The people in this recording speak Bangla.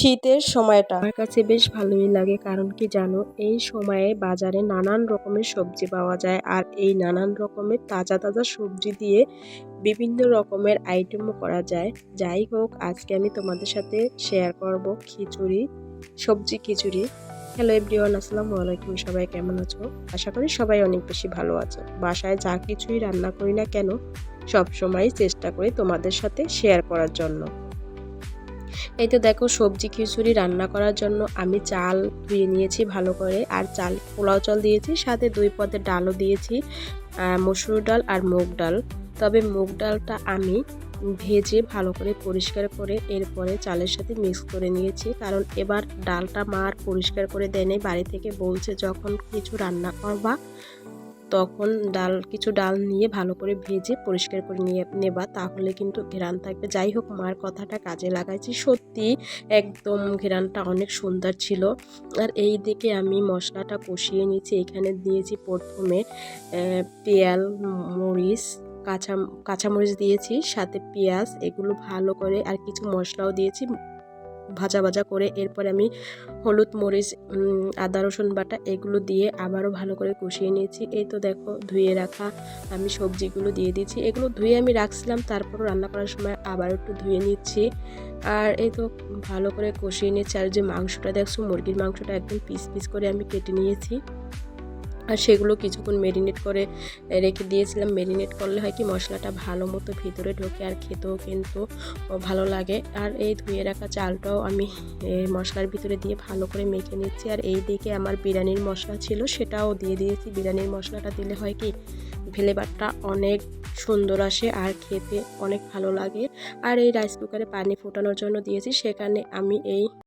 শীতের সময়টা আমার কাছে বেশ ভালোই লাগে, কারণ কি জানো, এই সময়ে বাজারে নানান রকমের সবজি পাওয়া যায়। আর এই নানান রকমের তাজা তাজা সবজি দিয়ে বিভিন্ন রকমের আইটেমও করা যায়। যাই হোক, আজকে আমি তোমাদের সাথে শেয়ার করব খিচুড়ি, সবজি খিচুড়ি। হ্যালো এভরিওয়ান, আসসালামু আলাইকুম। সবাই কেমন আছো? আশা করি সবাই অনেক বেশি ভালো আছো। বাসায় যা কিছুই রান্না করি না কেন, সব সময় চেষ্টা করি তোমাদের সাথে শেয়ার করার জন্য। এই তো দেখো, সবজি খিচুড়ি রান্না করার জন্য আমি চাল ধুয়ে নিয়েছি ভালো করে, আর পোলাও চাল দিয়েছি, সাথে 2 পদের ডালও দিয়েছি, মসুর ডাল আর মুগ ডাল। তবে মুগ ডালটা আমি ভেজে ভালো করে পরিষ্কার করে এরপরে চালের সাথে মিক্স করে নিয়েছি, কারণ এবার ডালটা মার পরিষ্কার করে দেয়নি। বাড়ি থেকে বলছে যখন কিছু রান্না করবা তখন কিছু ডাল নিয়ে ভালো করে ভেজে পরিষ্কার করে নিয়ে নেবা, তাহলে কিন্তু ঘ্রাণ থাকবে। যাই হোক, মার কথাটা কাজে লাগাইছি, সত্যি একদম ঘ্রাণটা অনেক সুন্দর ছিল। আর এই দিকে আমি মশলাটা কষিয়ে নিয়েছি। এখানে দিয়েছি প্রথমে পেঁয়াজ, মরিচ, কাঁচামরিচ দিয়েছি, সাথে পেঁয়াজ, এগুলো ভালো করে, আর কিছু মশলাও দিয়েছি ভাজা ভাজা করে। এরপরে আমি হলুদ, মরিচ, আদা রসুন বাটা এগুলো দিয়ে আবারও ভালো করে কষিয়ে নিয়েছি। এই তো দেখো, ধুয়ে রাখা আমি সবজিগুলো দিয়ে দিচ্ছি। এগুলো ধুয়ে আমি রাখছিলাম, তারপরও রান্না করার সময় আবার একটু ধুয়ে নিচ্ছি। আর এই তো ভালো করে কষিয়ে নিচ্ছি। আর যে মাংসটা দেখছো, মুরগির মাংসটা একদম পিস পিস করে আমি কেটে নিয়েছি, আর সেগুলো কিছুক্ষণ মেরিনেট করে রেখে দিয়েছিলাম। মেরিনেট করলে হয় কি, মশলাটা ভালো মতো ভিতরে ঢোকে আর খেতেও কিন্তু ভালো লাগে। আর এই ধুয়ে রাখা চালটাও আমি মশলার ভিতরে দিয়ে ভালো করে মেখে নিচ্ছি। আর এই দিকে আমার বিরিয়ানির মশলা ছিল, সেটাও দিয়ে দিয়েছি। বিরিয়ানির মশলাটা দিলে হয় কি, ফ্লেভারটা অনেক সুন্দর আসে আর খেতে অনেক ভালো লাগে। আর এই রাইস কুকারে পানি ফোটানোর জন্য দিয়েছি, সেখানে আমি এই